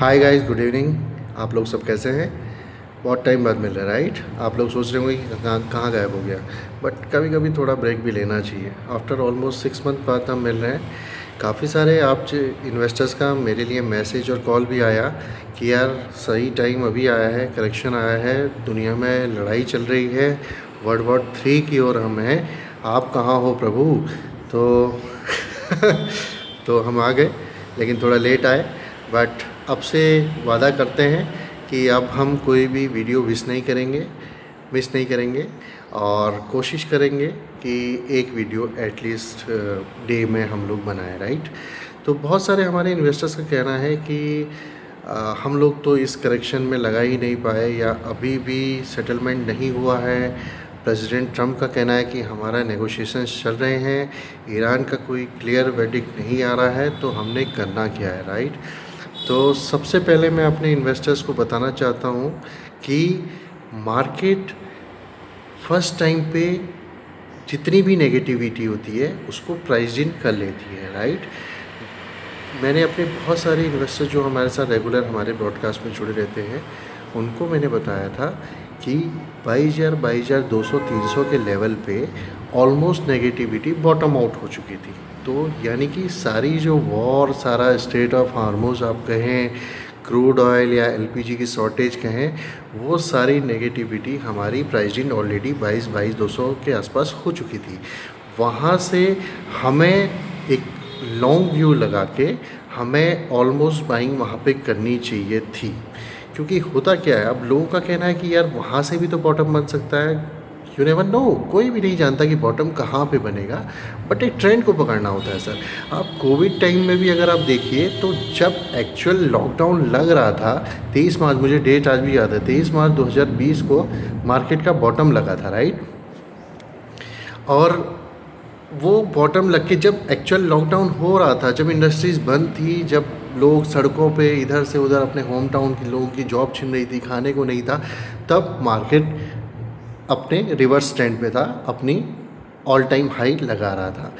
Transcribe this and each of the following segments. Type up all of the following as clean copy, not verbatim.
Hi guys, good evening. आप लोग सब कैसे हैं? बहुत टाइम बाद मिल रहा है, राइट? आप लोग सोच रहे होंगे कि कहाँ गायब हो गया, बट कभी कभी थोड़ा ब्रेक भी लेना चाहिए। आफ्टर ऑलमोस्ट 6 मंथ बाद हम मिल रहे हैं। काफ़ी सारे आप इन्वेस्टर्स का मेरे लिए मैसेज और कॉल भी आया कि यार सही टाइम अभी आया है, करेक्शन आया है, दुनिया में लड़ाई चल रही है, वर्ल्ड वॉर 3 की ओर हम हैं, आप कहाँ हो प्रभु? तो तो हम आ गए, लेकिन थोड़ा लेट आए। बट अब से वादा करते हैं कि अब हम कोई भी वीडियो मिस नहीं करेंगे और कोशिश करेंगे कि एक वीडियो एटलीस्ट डे में हम लोग बनाएं, राइट? तो बहुत सारे हमारे इन्वेस्टर्स का कहना है कि हम लोग तो इस करेक्शन में लगा ही नहीं पाए या अभी भी सेटलमेंट नहीं हुआ है। प्रेसिडेंट ट्रम्प का कहना है कि हमारा नेगोशिएशंस चल रहे हैं, ईरान का कोई क्लियर वर्डिक्ट नहीं आ रहा है, तो हमने करना क्या है, राइट? तो सबसे पहले मैं अपने इन्वेस्टर्स को बताना चाहता हूँ कि मार्केट फर्स्ट टाइम पे जितनी भी नेगेटिविटी होती है उसको प्राइस इन कर लेती है, राइट? मैंने अपने बहुत सारे इन्वेस्टर जो हमारे साथ रेगुलर हमारे ब्रॉडकास्ट में जुड़े रहते हैं उनको मैंने बताया था कि 22,200-300 के लेवल पे ऑलमोस्ट नेगेटिविटी बॉटम आउट हो चुकी थी। तो यानी कि सारी जो वॉर, सारा स्टेट ऑफ हार्मोज आप कहें, क्रूड ऑयल या एलपीजी की शॉर्टेज कहें, वो सारी नेगेटिविटी हमारी प्राइस इन ऑलरेडी 22,200 के आसपास हो चुकी थी। वहाँ से हमें एक लॉन्ग व्यू लगा के हमें ऑलमोस्ट बाइंग वहाँ पे करनी चाहिए थी। क्योंकि होता क्या है, अब लोगों का कहना है कि यार वहाँ से भी तो बॉटम बन सकता है। यू नेवर नो, कोई भी नहीं जानता कि बॉटम कहाँ पे बनेगा, बट एक ट्रेंड को पकड़ना होता है सर। आप कोविड टाइम में भी अगर आप देखिए तो जब एक्चुअल लॉकडाउन लग रहा था 23 मार्च, मुझे डेट आज भी याद है, 23 मार्च 2020 को मार्केट का बॉटम लगा था, राइट? और वो बॉटम लग के जब एक्चुअल लॉकडाउन हो रहा था, जब इंडस्ट्रीज़ बंद थी, जब लोग सड़कों पे इधर से उधर अपने होम टाउन के लोगों की जॉब छिन रही थी, खाने को नहीं था, तब मार्केट अपने रिवर्स ट्रेंड पे था, अपनी ऑल टाइम हाई लगा रहा था।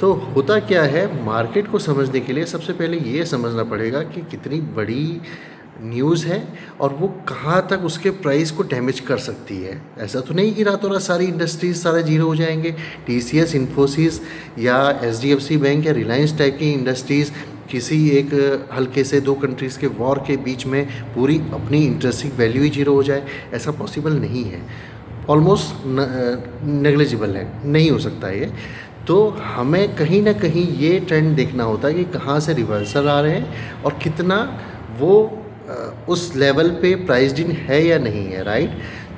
तो होता क्या है, मार्केट को समझने के लिए सबसे पहले ये समझना पड़ेगा कि कितनी बड़ी न्यूज़ है और वो कहाँ तक उसके प्राइस को डैमेज कर सकती है। ऐसा तो नहीं कि रातों रात सारी इंडस्ट्रीज सारे जीरो हो जाएंगे। टीसीएस, इन्फोसिस या एचडीएफसी बैंक या रिलायंस टाइप की इंडस्ट्रीज़ किसी एक हल्के से दो कंट्रीज़ के वॉर के बीच में पूरी अपनी इंटरेस्टिंग वैल्यू ही जीरो हो जाए, ऐसा पॉसिबल नहीं है। ऑलमोस्ट नेग्लिजिबल है, नहीं हो सकता ये। तो हमें कहीं ना कहीं ये ट्रेंड देखना होता है कि कहाँ से रिवर्सल आ रहे हैं और कितना वो उस लेवल पे प्राइस्ड इन है या नहीं है, राइट?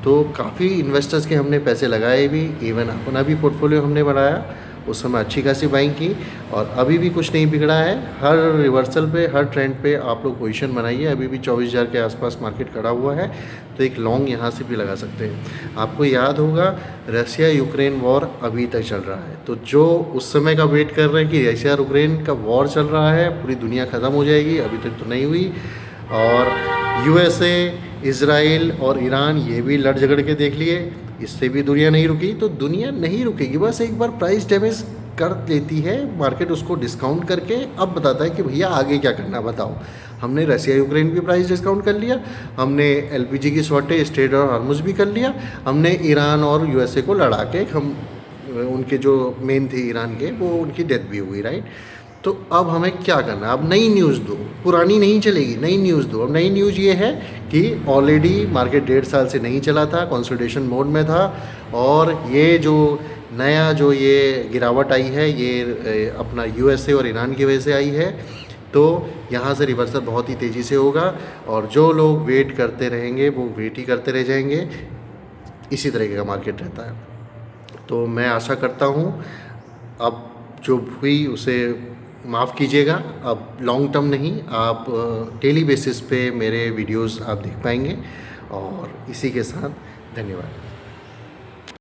तो काफ़ी इन्वेस्टर्स के हमने पैसे लगाए भी, इवन अपना भी पोर्टफोलियो हमने बढ़ाया, उस समय अच्छी खासी बाइंग की और अभी भी कुछ नहीं बिगड़ा है। हर रिवर्सल पे, हर ट्रेंड पे आप लोग पोजीशन बनाइए। अभी भी 24,000 के आसपास मार्केट खड़ा हुआ है, तो एक लॉन्ग यहाँ से भी लगा सकते हैं। आपको याद होगा रसिया यूक्रेन वॉर अभी तक चल रहा है, तो जो उस समय का वेट कर रहे हैं कि रसिया यूक्रेन का वॉर चल रहा है, पूरी दुनिया ख़त्म हो जाएगी, अभी तक तो नहीं हुई। और यूएसए, इज़राइल और ईरान ये भी लड़ झगड़ के देख लिए, इससे भी दुनिया नहीं रुकी। तो दुनिया नहीं रुकेगी, बस एक बार प्राइस डैमेज कर लेती है मार्केट, उसको डिस्काउंट करके अब बताता है कि भैया आगे क्या करना बताओ। हमने रसिया यूक्रेन की प्राइस डिस्काउंट कर लिया, हमने एलपीजी की शॉर्टेज, स्ट्रेट और हार्मुज भी कर लिया, हमने ईरान और यूएसए को लड़ा के हम उनके जो मेन थे ईरान के, वो उनकी डेथ भी हुई, राइट? तो अब हमें क्या करना है? अब नई न्यूज़ दो, पुरानी नहीं चलेगी, नई न्यूज़ दो। अब नई न्यूज़ ये है कि ऑलरेडी मार्केट 1.5 साल से नहीं चला था, कंसोलिडेशन मोड में था, और ये जो नया जो ये गिरावट आई है ये अपना यूएसए और ईरान की वजह से आई है। तो यहाँ से रिवर्सल बहुत ही तेज़ी से होगा और जो लोग वेट करते रहेंगे वो वेट ही करते रह जाएंगे। इसी तरीके का मार्केट रहता है। तो मैं आशा करता हूँ अब जो हुई उसे माफ़ कीजिएगा। अब लॉन्ग टर्म नहीं, आप डेली बेसिस पे मेरे वीडियोस आप देख पाएंगे। और इसी के साथ धन्यवाद।